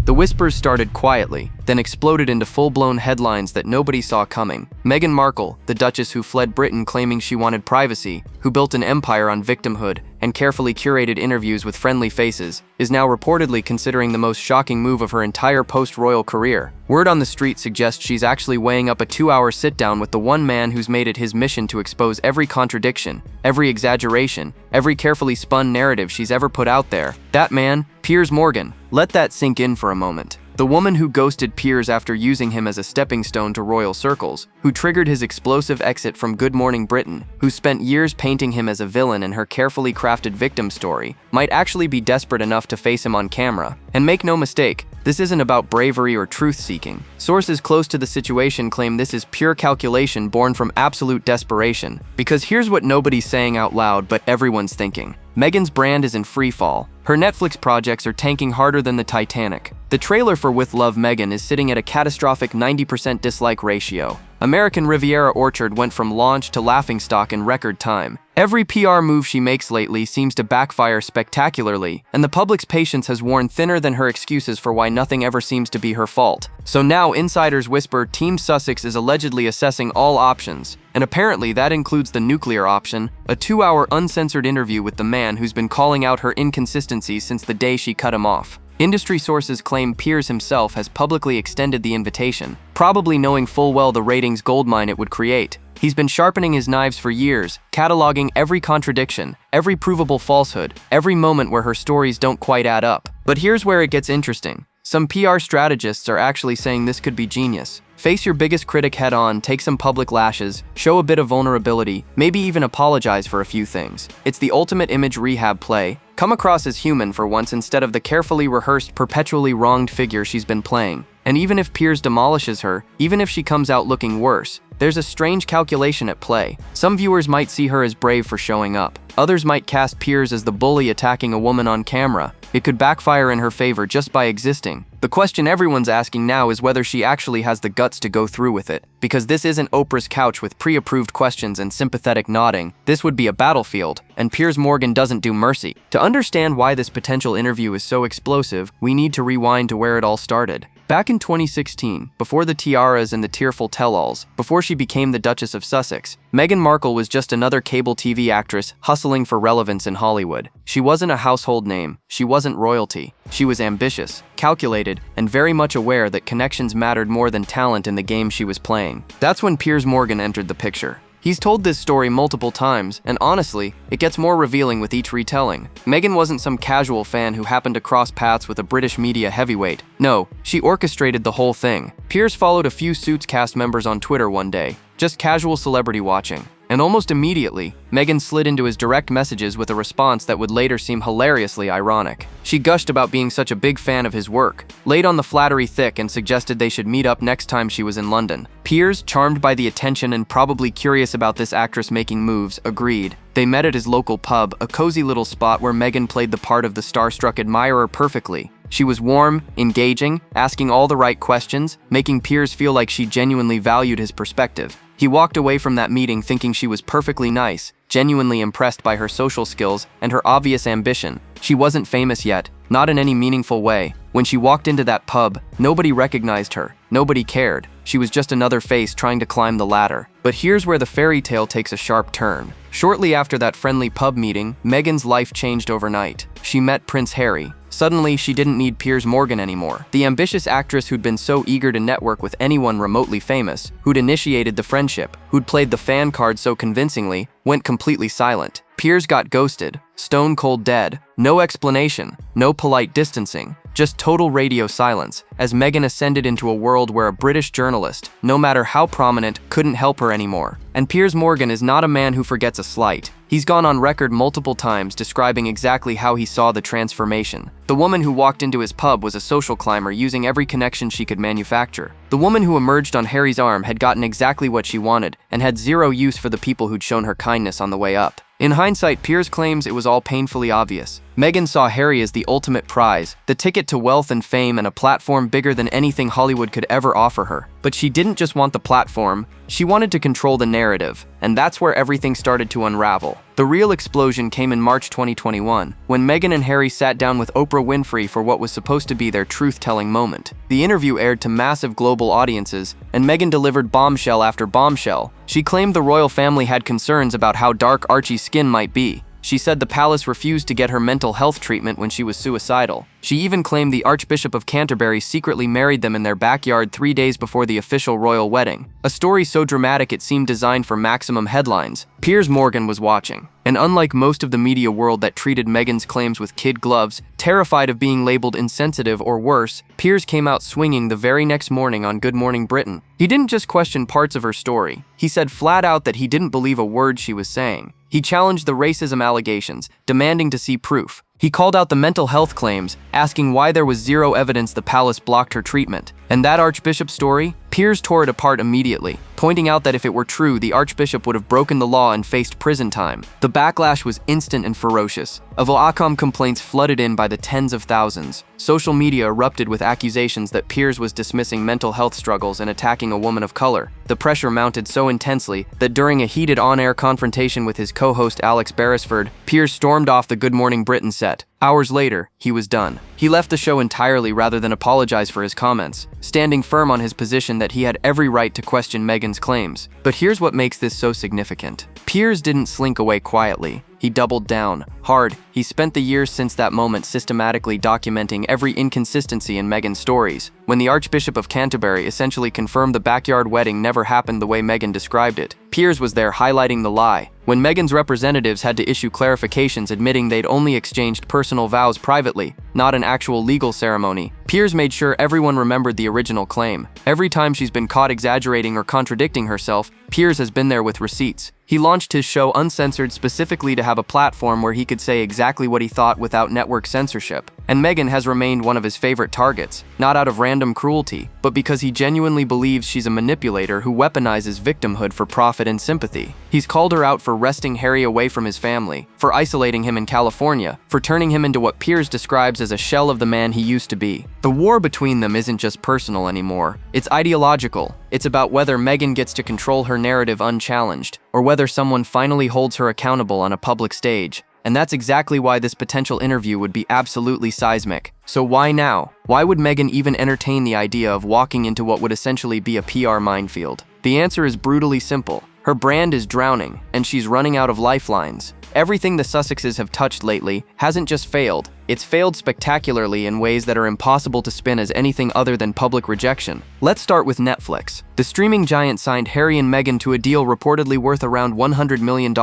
The whispers started quietly, then exploded into full-blown headlines that nobody saw coming. Meghan Markle, the Duchess who fled Britain claiming she wanted privacy, who built an empire on victimhood and carefully curated interviews with friendly faces, is now reportedly considering the most shocking move of her entire post-royal career. Word on the street suggests she's actually weighing up a 2-hour sit-down with the one man who's made it his mission to expose every contradiction, every exaggeration, every carefully spun narrative she's ever put out there. That man, Piers Morgan. Let that sink in for a moment. The woman who ghosted Piers after using him as a stepping stone to royal circles, who triggered his explosive exit from Good Morning Britain, who spent years painting him as a villain in her carefully crafted victim story, might actually be desperate enough to face him on camera. And make no mistake, this isn't about bravery or truth-seeking. Sources close to the situation claim this is pure calculation born from absolute desperation. Because here's what nobody's saying out loud, but everyone's thinking. Meghan's brand is in free fall. Her Netflix projects are tanking harder than the Titanic. The trailer for With Love Meghan is sitting at a catastrophic 90% dislike ratio. American Riviera Orchard went from launch to laughingstock in record time. Every PR move she makes lately seems to backfire spectacularly, and the public's patience has worn thinner than her excuses for why nothing ever seems to be her fault. So now insiders whisper Team Sussex is allegedly assessing all options, and apparently that includes the nuclear option, a 2-hour uncensored interview with the man who's been calling out her inconsistencies since the day she cut him off. Industry sources claim Piers himself has publicly extended the invitation, probably knowing full well the ratings goldmine it would create. He's been sharpening his knives for years, cataloging every contradiction, every provable falsehood, every moment where her stories don't quite add up. But here's where it gets interesting. Some PR strategists are actually saying this could be genius. Face your biggest critic head-on, take some public lashes, show a bit of vulnerability, maybe even apologize for a few things. It's the ultimate image rehab play. Come across as human for once instead of the carefully rehearsed, perpetually wronged figure she's been playing. And even if Piers demolishes her, even if she comes out looking worse, there's a strange calculation at play. Some viewers might see her as brave for showing up. Others might cast Piers as the bully attacking a woman on camera. It could backfire in her favor just by existing. The question everyone's asking now is whether she actually has the guts to go through with it. Because this isn't Oprah's couch with pre-approved questions and sympathetic nodding. This would be a battlefield, and Piers Morgan doesn't do mercy. To understand why this potential interview is so explosive, we need to rewind to where it all started. Back in 2016, before the tiaras and the tearful tell-alls, before she became the Duchess of Sussex, Meghan Markle was just another cable TV actress hustling for relevance in Hollywood. She wasn't a household name, she wasn't royalty. She was ambitious, calculated, and very much aware that connections mattered more than talent in the game she was playing. That's when Piers Morgan entered the picture. He's told this story multiple times, and honestly, it gets more revealing with each retelling. Meghan wasn't some casual fan who happened to cross paths with a British media heavyweight. No, she orchestrated the whole thing. Piers followed a few Suits cast members on Twitter one day, just casual celebrity watching. And almost immediately, Meghan slid into his direct messages with a response that would later seem hilariously ironic. She gushed about being such a big fan of his work, laid on the flattery thick and suggested they should meet up next time she was in London. Piers, charmed by the attention and probably curious about this actress making moves, agreed. They met at his local pub, a cozy little spot where Meghan played the part of the starstruck admirer perfectly. She was warm, engaging, asking all the right questions, making Piers feel like she genuinely valued his perspective. He walked away from that meeting thinking she was perfectly nice, genuinely impressed by her social skills and her obvious ambition. She wasn't famous yet, not in any meaningful way. When she walked into that pub, nobody recognized her, nobody cared. She was just another face trying to climb the ladder. But here's where the fairy tale takes a sharp turn. Shortly after that friendly pub meeting, Meghan's life changed overnight. She met Prince Harry. Suddenly, she didn't need Piers Morgan anymore. The ambitious actress who'd been so eager to network with anyone remotely famous, who'd initiated the friendship, who'd played the fan card so convincingly, went completely silent. Piers got ghosted, stone cold dead. No explanation, no polite distancing, just total radio silence, as Meghan ascended into a world where a British journalist, no matter how prominent, couldn't help her anymore. And Piers Morgan is not a man who forgets a slight. He's gone on record multiple times describing exactly how he saw the transformation. The woman who walked into his pub was a social climber using every connection she could manufacture. The woman who emerged on Harry's arm had gotten exactly what she wanted and had zero use for the people who'd shown her kindness on the way up. In hindsight, Piers claims it was all painfully obvious. Meghan saw Harry as the ultimate prize, the ticket to wealth and fame and a platform bigger than anything Hollywood could ever offer her. But she didn't just want the platform, she wanted to control the narrative, and that's where everything started to unravel. The real explosion came in March 2021, when Meghan and Harry sat down with Oprah Winfrey for what was supposed to be their truth-telling moment. The interview aired to massive global audiences, and Meghan delivered bombshell after bombshell. She claimed the royal family had concerns about how dark Archie's skin might be. She said the palace refused to get her mental health treatment when she was suicidal. She even claimed the Archbishop of Canterbury secretly married them in their backyard 3 days before the official royal wedding. A story so dramatic it seemed designed for maximum headlines. Piers Morgan was watching. And unlike most of the media world that treated Meghan's claims with kid gloves, terrified of being labeled insensitive or worse, Piers came out swinging the very next morning on Good Morning Britain. He didn't just question parts of her story. He said flat out that he didn't believe a word she was saying. He challenged the racism allegations, demanding to see proof. He called out the mental health claims, asking why there was zero evidence the palace blocked her treatment. And that Archbishop story? Piers tore it apart immediately, pointing out that if it were true, the Archbishop would have broken the law and faced prison time. The backlash was instant and ferocious. Avocom complaints flooded in by the tens of thousands. Social media erupted with accusations that Piers was dismissing mental health struggles and attacking a woman of color. The pressure mounted so intensely that during a heated on-air confrontation with his co-host Alex Beresford, Piers stormed off the Good Morning Britain set. Hours later, he was done. He left the show entirely rather than apologize for his comments, standing firm on his position that he had every right to question Meghan's claims. But here's what makes this so significant. Piers didn't slink away quietly. He doubled down, hard. He spent the years since that moment systematically documenting every inconsistency in Meghan's stories. When the Archbishop of Canterbury essentially confirmed the backyard wedding never happened the way Meghan described it, Piers was there highlighting the lie. When Meghan's representatives had to issue clarifications admitting they'd only exchanged personal vows privately, not an actual legal ceremony, Piers made sure everyone remembered the original claim. Every time she's been caught exaggerating or contradicting herself, Piers has been there with receipts. He launched his show Uncensored specifically to have a platform where he could say exactly what he thought without network censorship. And Meghan has remained one of his favorite targets, not out of random cruelty, but because he genuinely believes she's a manipulator who weaponizes victimhood for profit and sympathy. He's called her out for wresting Harry away from his family, for isolating him in California, for turning him into what Piers describes as a shell of the man he used to be. The war between them isn't just personal anymore. It's ideological. It's about whether Meghan gets to control her narrative unchallenged, or whether someone finally holds her accountable on a public stage. And that's exactly why this potential interview would be absolutely seismic. So why now? Why would Meghan even entertain the idea of walking into what would essentially be a PR minefield? The answer is brutally simple. Her brand is drowning, and she's running out of lifelines. Everything the Sussexes have touched lately hasn't just failed, it's failed spectacularly in ways that are impossible to spin as anything other than public rejection. Let's start with Netflix. The streaming giant signed Harry and Meghan to a deal reportedly worth around $100 million,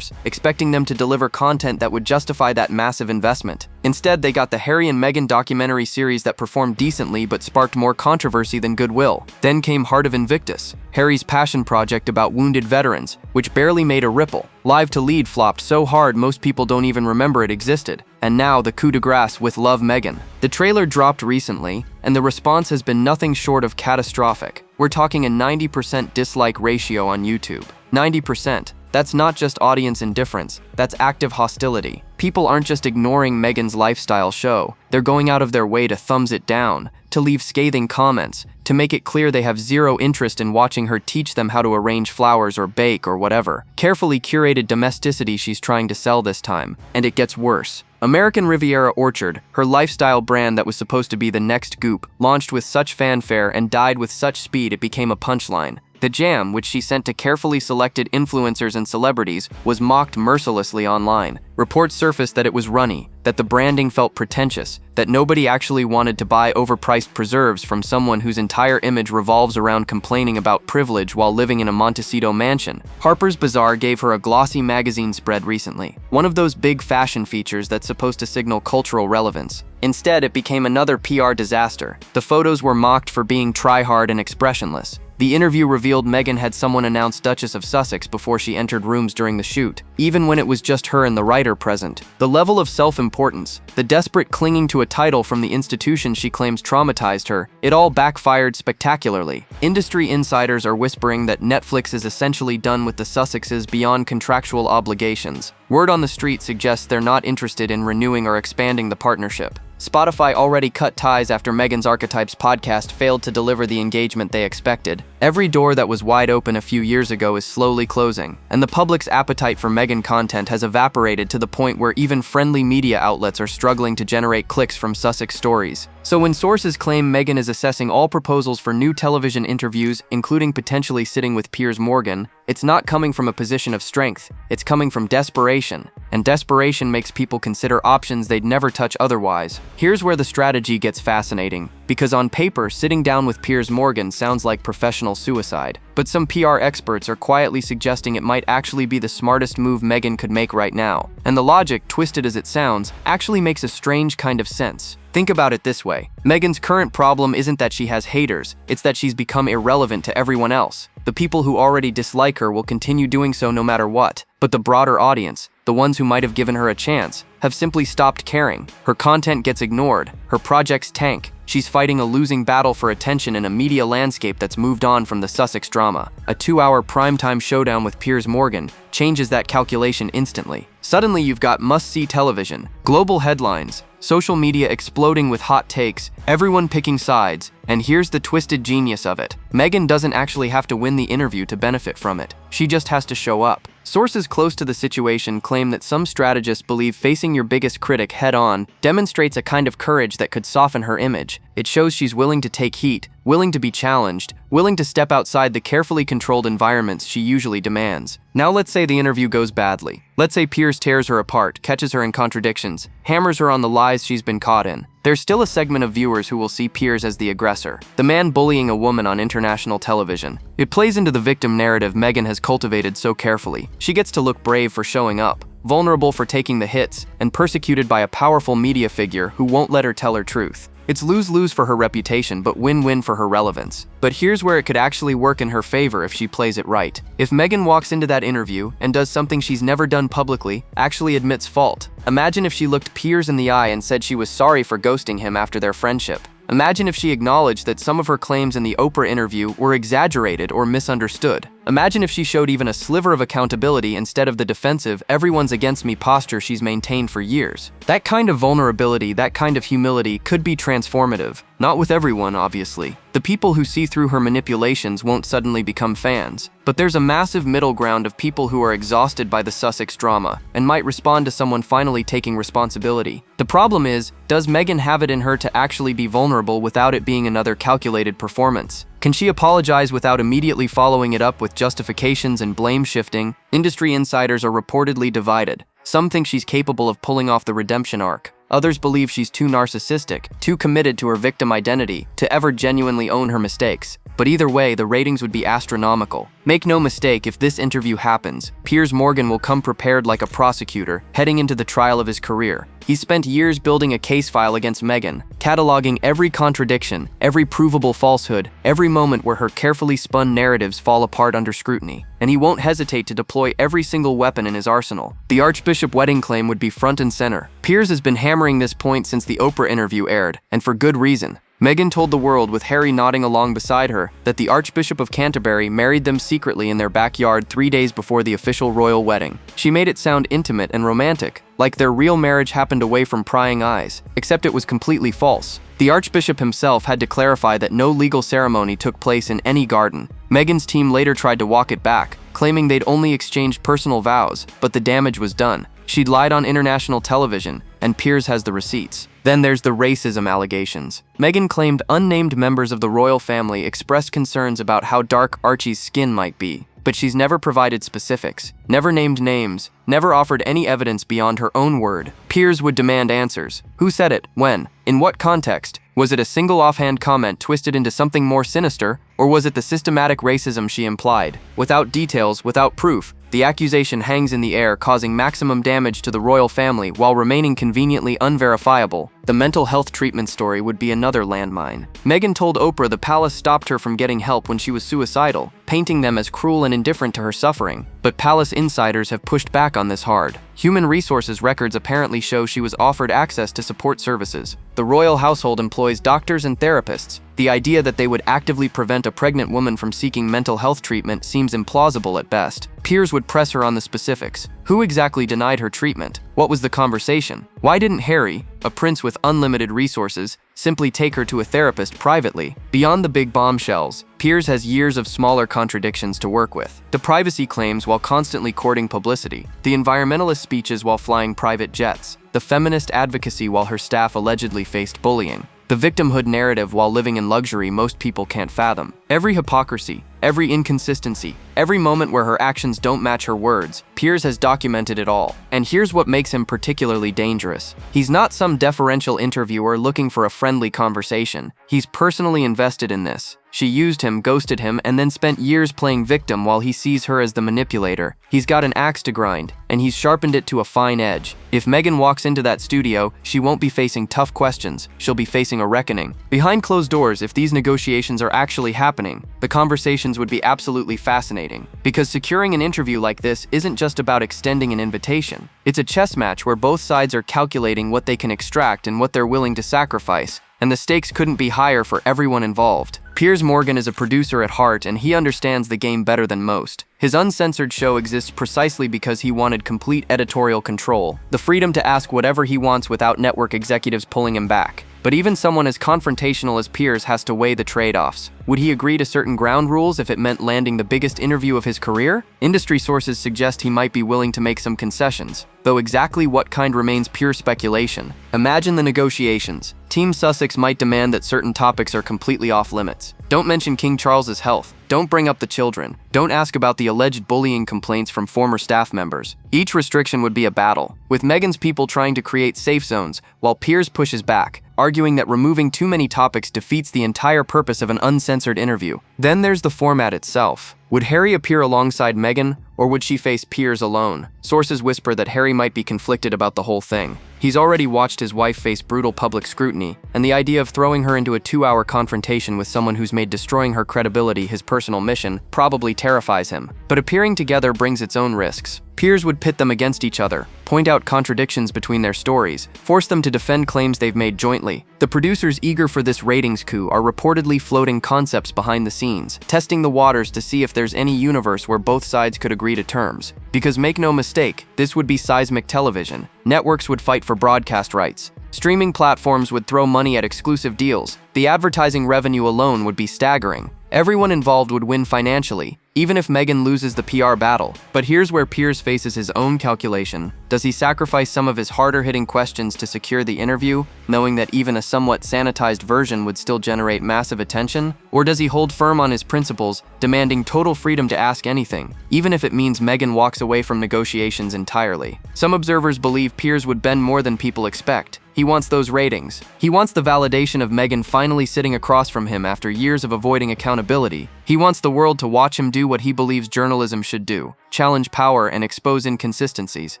expecting them to deliver content that would justify that massive investment. Instead, they got the Harry and Meghan documentary series that performed decently but sparked more controversy than goodwill. Then came Heart of Invictus, Harry's passion project about wounded veterans, which barely made a ripple. Live to Lead flopped so hard most people don't even remember it existed. And now the coup de grace with Love Meghan. The trailer dropped recently, and the response has been nothing short of catastrophic. We're talking a 90% dislike ratio on YouTube. 90%. That's not just audience indifference, that's active hostility. People aren't just ignoring Meghan's lifestyle show, they're going out of their way to thumbs it down, to leave scathing comments, to make it clear they have zero interest in watching her teach them how to arrange flowers or bake or whatever. Carefully curated domesticity she's trying to sell this time, and it gets worse. American Riviera Orchard, her lifestyle brand that was supposed to be the next Goop, launched with such fanfare and died with such speed it became a punchline. The jam, which she sent to carefully selected influencers and celebrities, was mocked mercilessly online. Reports surfaced that it was runny, that the branding felt pretentious, that nobody actually wanted to buy overpriced preserves from someone whose entire image revolves around complaining about privilege while living in a Montecito mansion. Harper's Bazaar gave her a glossy magazine spread recently, one of those big fashion features that's supposed to signal cultural relevance. Instead, it became another PR disaster. The photos were mocked for being try-hard and expressionless. The interview revealed Meghan had someone announce Duchess of Sussex before she entered rooms during the shoot, even when it was just her and the writer present. The level of self-importance, the desperate clinging to a title from the institution she claims traumatized her, it all backfired spectacularly. Industry insiders are whispering that Netflix is essentially done with the Sussexes beyond contractual obligations. Word on the street suggests they're not interested in renewing or expanding the partnership. Spotify already cut ties after Meghan's Archetypes podcast failed to deliver the engagement they expected. Every door that was wide open a few years ago is slowly closing, and the public's appetite for Meghan content has evaporated to the point where even friendly media outlets are struggling to generate clicks from Sussex stories. So when sources claim Meghan is assessing all proposals for new television interviews, including potentially sitting with Piers Morgan, it's not coming from a position of strength, it's coming from desperation. And desperation makes people consider options they'd never touch otherwise. Here's where the strategy gets fascinating, because on paper, sitting down with Piers Morgan sounds like professional suicide. But some PR experts are quietly suggesting it might actually be the smartest move Meghan could make right now. And the logic, twisted as it sounds, actually makes a strange kind of sense. Think about it this way. Meghan's current problem isn't that she has haters, it's that she's become irrelevant to everyone else. The people who already dislike her will continue doing so no matter what. But the broader audience, the ones who might have given her a chance, have simply stopped caring. Her content gets ignored, her projects tank. She's fighting a losing battle for attention in a media landscape that's moved on from the Sussex drama. A 2-hour primetime showdown with Piers Morgan changes that calculation instantly. Suddenly you've got must-see television, global headlines, social media exploding with hot takes, everyone picking sides, and here's the twisted genius of it. Meghan doesn't actually have to win the interview to benefit from it. She just has to show up. Sources close to the situation claim that some strategists believe facing your biggest critic head-on demonstrates a kind of courage that could soften her image. It shows she's willing to take heat, willing to be challenged, willing to step outside the carefully controlled environments she usually demands. Now let's say the interview goes badly. Let's say Piers tears her apart, catches her in contradictions, hammers her on the lies she's been caught in. There's still a segment of viewers who will see Piers as the aggressor, the man bullying a woman on international television. It plays into the victim narrative Meghan has cultivated so carefully. She gets to look brave for showing up, vulnerable for taking the hits, and persecuted by a powerful media figure who won't let her tell her truth. It's lose-lose for her reputation, but win-win for her relevance. But here's where it could actually work in her favor if she plays it right. If Meghan walks into that interview and does something she's never done publicly, actually admits fault. Imagine if she looked Piers in the eye and said she was sorry for ghosting him after their friendship. Imagine if she acknowledged that some of her claims in the Oprah interview were exaggerated or misunderstood. Imagine if she showed even a sliver of accountability instead of the defensive, everyone's against me posture she's maintained for years. That kind of vulnerability, that kind of humility could be transformative. Not with everyone, obviously. The people who see through her manipulations won't suddenly become fans. But there's a massive middle ground of people who are exhausted by the Sussex drama and might respond to someone finally taking responsibility. The problem is, does Meghan have it in her to actually be vulnerable without it being another calculated performance? Can she apologize without immediately following it up with justifications and blame shifting? Industry insiders are reportedly divided. Some think she's capable of pulling off the redemption arc. Others believe she's too narcissistic, too committed to her victim identity, to ever genuinely own her mistakes. But either way, the ratings would be astronomical. Make no mistake, if this interview happens, Piers Morgan will come prepared like a prosecutor, heading into the trial of his career. He's spent years building a case file against Meghan, cataloging every contradiction, every provable falsehood, every moment where her carefully spun narratives fall apart under scrutiny. And he won't hesitate to deploy every single weapon in his arsenal. The Archbishop wedding claim would be front and center. Piers has been hammering this point since the Oprah interview aired, and for good reason. Meghan told the world, with Harry nodding along beside her, that the Archbishop of Canterbury married them secretly in their backyard 3 days before the official royal wedding. She made it sound intimate and romantic, like their real marriage happened away from prying eyes, except it was completely false. The Archbishop himself had to clarify that no legal ceremony took place in any garden. Meghan's team later tried to walk it back, claiming they'd only exchanged personal vows, but the damage was done. She'd lied on international television, and Piers has the receipts. Then there's the racism allegations. Meghan claimed unnamed members of the royal family expressed concerns about how dark Archie's skin might be, but she's never provided specifics, never named names, never offered any evidence beyond her own word. Piers would demand answers. Who said it? When? In what context? Was it a single offhand comment twisted into something more sinister, or was it the systematic racism she implied? Without details, without proof, the accusation hangs in the air, causing maximum damage to the royal family while remaining conveniently unverifiable. The mental health treatment story would be another landmine. Meghan told Oprah the palace stopped her from getting help when she was suicidal, painting them as cruel and indifferent to her suffering. But palace insiders have pushed back on this hard. Human resources records apparently show she was offered access to support services. The royal household employs doctors and therapists. The idea that they would actively prevent a pregnant woman from seeking mental health treatment seems implausible at best. Piers would press her on the specifics. Who exactly denied her treatment? What was the conversation? Why didn't Harry, a prince with unlimited resources, simply take her to a therapist privately. Beyond the big bombshells, Piers has years of smaller contradictions to work with. The privacy claims while constantly courting publicity, the environmentalist speeches while flying private jets, the feminist advocacy while her staff allegedly faced bullying, the victimhood narrative while living in luxury most people can't fathom. Every hypocrisy, every inconsistency, every moment where her actions don't match her words, Piers has documented it all. And here's what makes him particularly dangerous. He's not some deferential interviewer looking for a friendly conversation. He's personally invested in this. She used him, ghosted him, and then spent years playing victim while he sees her as the manipulator. He's got an axe to grind, and he's sharpened it to a fine edge. If Meghan walks into that studio, she won't be facing tough questions, she'll be facing a reckoning. Behind closed doors, if these negotiations are actually happening, the conversations would be absolutely fascinating. Because securing an interview like this isn't just about extending an invitation. It's a chess match where both sides are calculating what they can extract and what they're willing to sacrifice, and the stakes couldn't be higher for everyone involved. Piers Morgan is a producer at heart, and he understands the game better than most. His uncensored show exists precisely because he wanted complete editorial control, the freedom to ask whatever he wants without network executives pulling him back. But even someone as confrontational as Piers has to weigh the trade-offs. Would he agree to certain ground rules if it meant landing the biggest interview of his career? Industry sources suggest he might be willing to make some concessions, though exactly what kind remains pure speculation. Imagine the negotiations. Team Sussex might demand that certain topics are completely off-limits. Don't mention King Charles's health. Don't bring up the children. Don't ask about the alleged bullying complaints from former staff members. Each restriction would be a battle, with Meghan's people trying to create safe zones, while Piers pushes back, arguing that removing too many topics defeats the entire purpose of an uncensored interview. Then there's the format itself. Would Harry appear alongside Meghan, or would she face Piers alone? Sources whisper that Harry might be conflicted about the whole thing. He's already watched his wife face brutal public scrutiny, and the idea of throwing her into a 2-hour confrontation with someone who's made destroying her credibility his personal mission probably terrifies him. But appearing together brings its own risks. Piers would pit them against each other, point out contradictions between their stories, force them to defend claims they've made jointly. The producers eager for this ratings coup are reportedly floating concepts behind the scenes, testing the waters to see if there's any universe where both sides could agree to terms. Because make no mistake, this would be seismic television. Networks would fight for broadcast rights. Streaming platforms would throw money at exclusive deals. The advertising revenue alone would be staggering. Everyone involved would win financially, even if Meghan loses the PR battle. But here's where Piers faces his own calculation. Does he sacrifice some of his harder-hitting questions to secure the interview, knowing that even a somewhat sanitized version would still generate massive attention? Or does he hold firm on his principles, demanding total freedom to ask anything, even if it means Meghan walks away from negotiations entirely? Some observers believe Piers would bend more than people expect. He wants those ratings. He wants the validation of Meghan finally sitting across from him after years of avoiding accountability. He wants the world to watch him do what he believes journalism should do, challenge power and expose inconsistencies.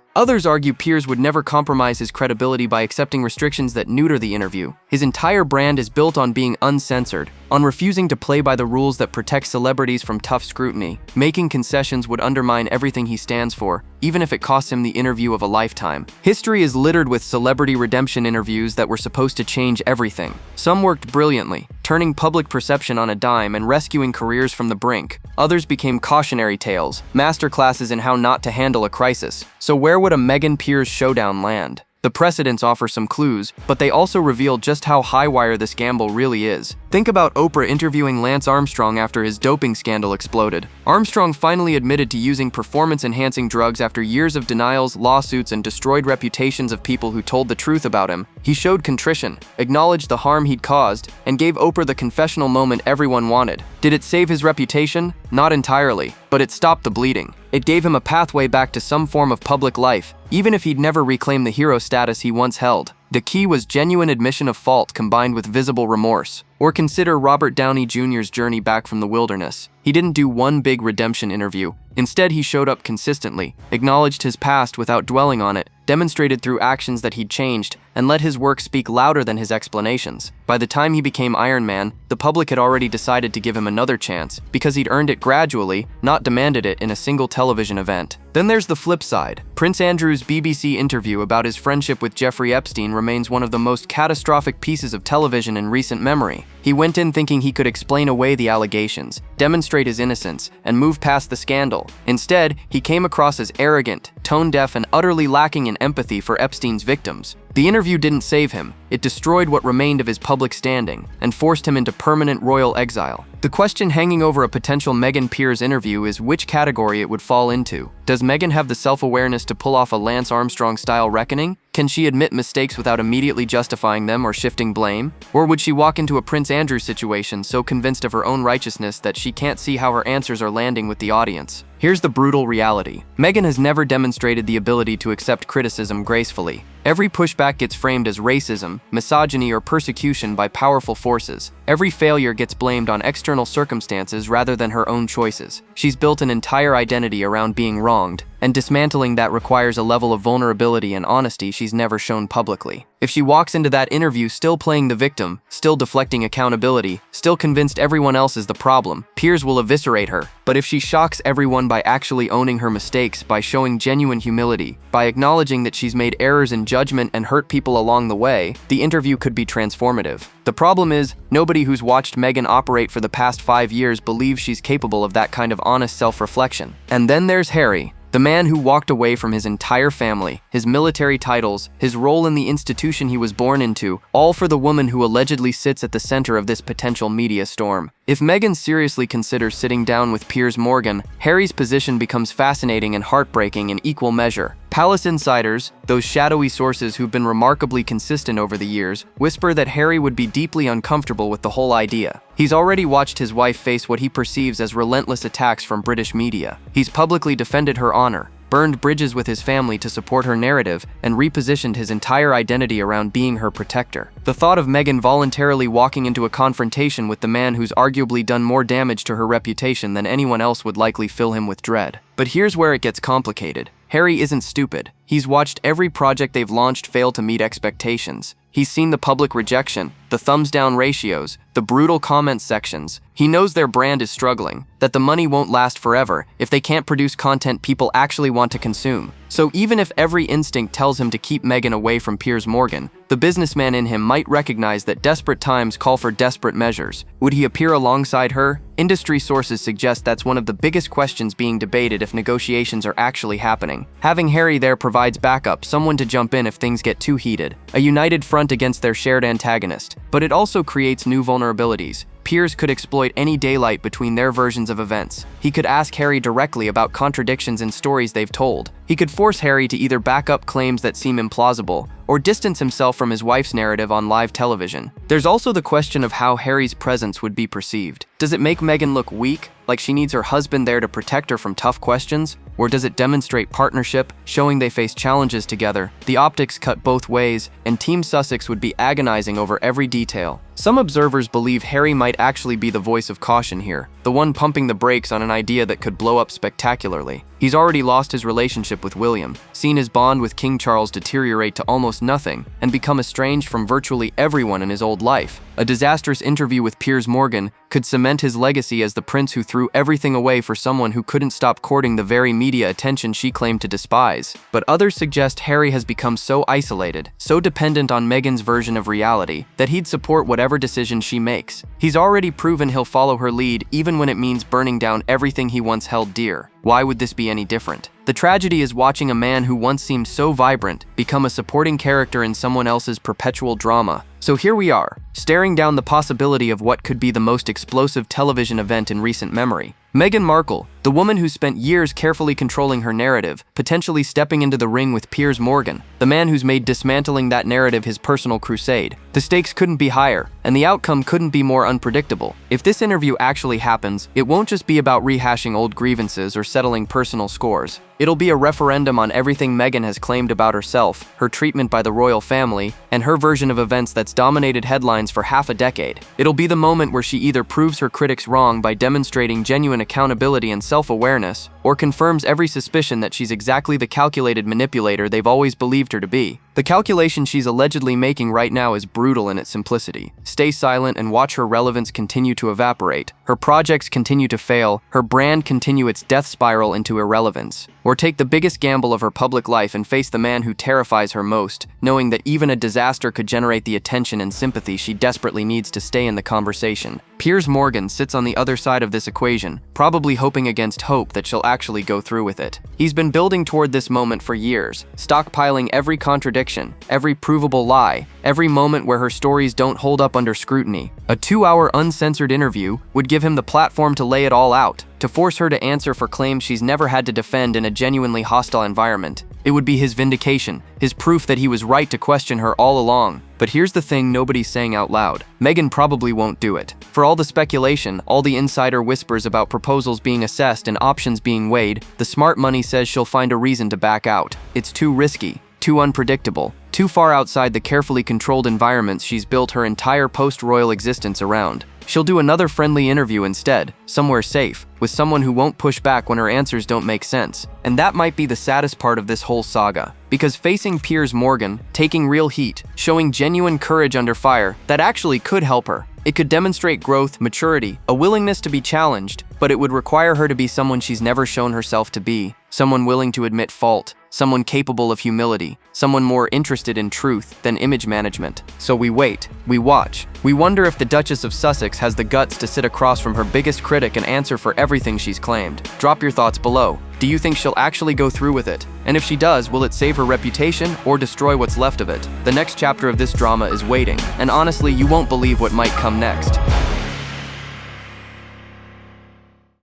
Others argue Piers would never compromise his credibility by accepting restrictions that neuter the interview. His entire brand is built on being uncensored, on refusing to play by the rules that protect celebrities from tough scrutiny. Making concessions would undermine everything he stands for, even if it costs him the interview of a lifetime. History is littered with celebrity redemption interviews that were supposed to change everything. Some worked brilliantly, turning public perception on a dime and rescuing careers from the brink. Others became cautionary tales, masterclasses in how not to handle a crisis. So where would a Meghan Piers showdown land? The precedents offer some clues, but they also reveal just how high-wire this gamble really is. Think about Oprah interviewing Lance Armstrong after his doping scandal exploded. Armstrong finally admitted to using performance-enhancing drugs after years of denials, lawsuits, and destroyed reputations of people who told the truth about him. He showed contrition, acknowledged the harm he'd caused, and gave Oprah the confessional moment everyone wanted. Did it save his reputation? Not entirely, but it stopped the bleeding. It gave him a pathway back to some form of public life, even if he'd never reclaimed the hero status he once held. The key was genuine admission of fault combined with visible remorse. Or consider Robert Downey Jr.'s journey back from the wilderness. He didn't do one big redemption interview. Instead, he showed up consistently, acknowledged his past without dwelling on it, demonstrated through actions that he'd changed, and let his work speak louder than his explanations. By the time he became Iron Man, the public had already decided to give him another chance, because he'd earned it gradually, not demanded it in a single television event. Then there's the flip side. Prince Andrew's BBC interview about his friendship with Jeffrey Epstein remains one of the most catastrophic pieces of television in recent memory. He went in thinking he could explain away the allegations, demonstrate his innocence, and move past the scandal. Instead, he came across as arrogant, tone-deaf, and utterly lacking in empathy for Epstein's victims. The interview didn't save him. It destroyed what remained of his public standing and forced him into permanent royal exile. The question hanging over a potential Meghan-Piers interview is which category it would fall into. Does Meghan have the self-awareness to pull off a Lance Armstrong-style reckoning? Can she admit mistakes without immediately justifying them or shifting blame? Or would she walk into a Prince Andrew situation so convinced of her own righteousness that she can't see how her answers are landing with the audience? Here's the brutal reality. Meghan has never demonstrated the ability to accept criticism gracefully. Every pushback gets framed as racism, misogyny, or persecution by powerful forces. Every failure gets blamed on external circumstances rather than her own choices. She's built an entire identity around being wronged, and dismantling that requires a level of vulnerability and honesty she's never shown publicly. If she walks into that interview still playing the victim, still deflecting accountability, still convinced everyone else is the problem, Piers will eviscerate her. But if she shocks everyone by actually owning her mistakes, by showing genuine humility, by acknowledging that she's made errors in judgment and hurt people along the way, the interview could be transformative. The problem is, nobody who's watched Meghan operate for the past 5 years believes she's capable of that kind of honest self-reflection. And then there's Harry. The man who walked away from his entire family, his military titles, his role in the institution he was born into, all for the woman who allegedly sits at the center of this potential media storm. If Meghan seriously considers sitting down with Piers Morgan, Harry's position becomes fascinating and heartbreaking in equal measure. Palace insiders, those shadowy sources who've been remarkably consistent over the years, whisper that Harry would be deeply uncomfortable with the whole idea. He's already watched his wife face what he perceives as relentless attacks from British media. He's publicly defended her honor, burned bridges with his family to support her narrative, and repositioned his entire identity around being her protector. The thought of Meghan voluntarily walking into a confrontation with the man who's arguably done more damage to her reputation than anyone else would likely fill him with dread. But here's where it gets complicated. Harry isn't stupid. He's watched every project they've launched fail to meet expectations. He's seen the public rejection, the thumbs-down ratios, the brutal comment sections. He knows their brand is struggling, that the money won't last forever if they can't produce content people actually want to consume. So even if every instinct tells him to keep Meghan away from Piers Morgan, the businessman in him might recognize that desperate times call for desperate measures. Would he appear alongside her? Industry sources suggest that's one of the biggest questions being debated if negotiations are actually happening. Having Harry there provides backup, someone to jump in if things get too heated, a united front against their shared antagonist. But it also creates new vulnerabilities. Piers could exploit any daylight between their versions of events. He could ask Harry directly about contradictions in stories they've told. He could force Harry to either back up claims that seem implausible or distance himself from his wife's narrative on live television. There's also the question of how Harry's presence would be perceived. Does it make Meghan look weak, like she needs her husband there to protect her from tough questions? Or does it demonstrate partnership, showing they face challenges together? The optics cut both ways, and Team Sussex would be agonizing over every detail. Some observers believe Harry might actually be the voice of caution here, the one pumping the brakes on an idea that could blow up spectacularly. He's already lost his relationship with William, seen his bond with King Charles deteriorate to almost nothing, and become estranged from virtually everyone in his old life. A disastrous interview with Piers Morgan could cement his legacy as the prince who threw everything away for someone who couldn't stop courting the very media attention she claimed to despise. But others suggest Harry has become so isolated, so dependent on Meghan's version of reality, that he'd support whatever decision she makes. He's already proven he'll follow her lead even when it means burning down everything he once held dear. Why would this be any different? The tragedy is watching a man who once seemed so vibrant become a supporting character in someone else's perpetual drama. So here we are, staring down the possibility of what could be the most explosive television event in recent memory. Meghan Markle, the woman who spent years carefully controlling her narrative, potentially stepping into the ring with Piers Morgan, the man who's made dismantling that narrative his personal crusade. The stakes couldn't be higher, and the outcome couldn't be more unpredictable. If this interview actually happens, it won't just be about rehashing old grievances or settling personal scores. It'll be a referendum on everything Meghan has claimed about herself, her treatment by the royal family, and her version of events that's dominated headlines for half a decade. It'll be the moment where she either proves her critics wrong by demonstrating genuine accountability and self-awareness, or confirms every suspicion that she's exactly the calculated manipulator they've always believed her to be. The calculation she's allegedly making right now is brutal in its simplicity. Stay silent and watch her relevance continue to evaporate, her projects continue to fail, her brand continue its death spiral into irrelevance. Or take the biggest gamble of her public life and face the man who terrifies her most, knowing that even a disaster could generate the attention and sympathy she desperately needs to stay in the conversation. Piers Morgan sits on the other side of this equation, probably hoping against hope that she'll actually go through with it. He's been building toward this moment for years, stockpiling every contradiction, every provable lie, every moment where her stories don't hold up under scrutiny. A 2-hour uncensored interview would give him the platform to lay it all out, to force her to answer for claims she's never had to defend in a genuinely hostile environment. It would be his vindication, his proof that he was right to question her all along. But here's the thing nobody's saying out loud. Meghan probably won't do it. For all the speculation, all the insider whispers about proposals being assessed and options being weighed, the smart money says she'll find a reason to back out. It's too risky, too unpredictable, too far outside the carefully controlled environments she's built her entire post-royal existence around. She'll do another friendly interview instead, somewhere safe, with someone who won't push back when her answers don't make sense. And that might be the saddest part of this whole saga. Because facing Piers Morgan, taking real heat, showing genuine courage under fire, that actually could help her. It could demonstrate growth, maturity, a willingness to be challenged, but it would require her to be someone she's never shown herself to be, someone willing to admit fault, someone capable of humility, someone more interested in truth than image management. So we wait, we watch. We wonder if the Duchess of Sussex has the guts to sit across from her biggest critic and answer for everything she's claimed. Drop your thoughts below. Do you think she'll actually go through with it? And if she does, will it save her reputation or destroy what's left of it? The next chapter of this drama is waiting, and honestly, you won't believe what might come next.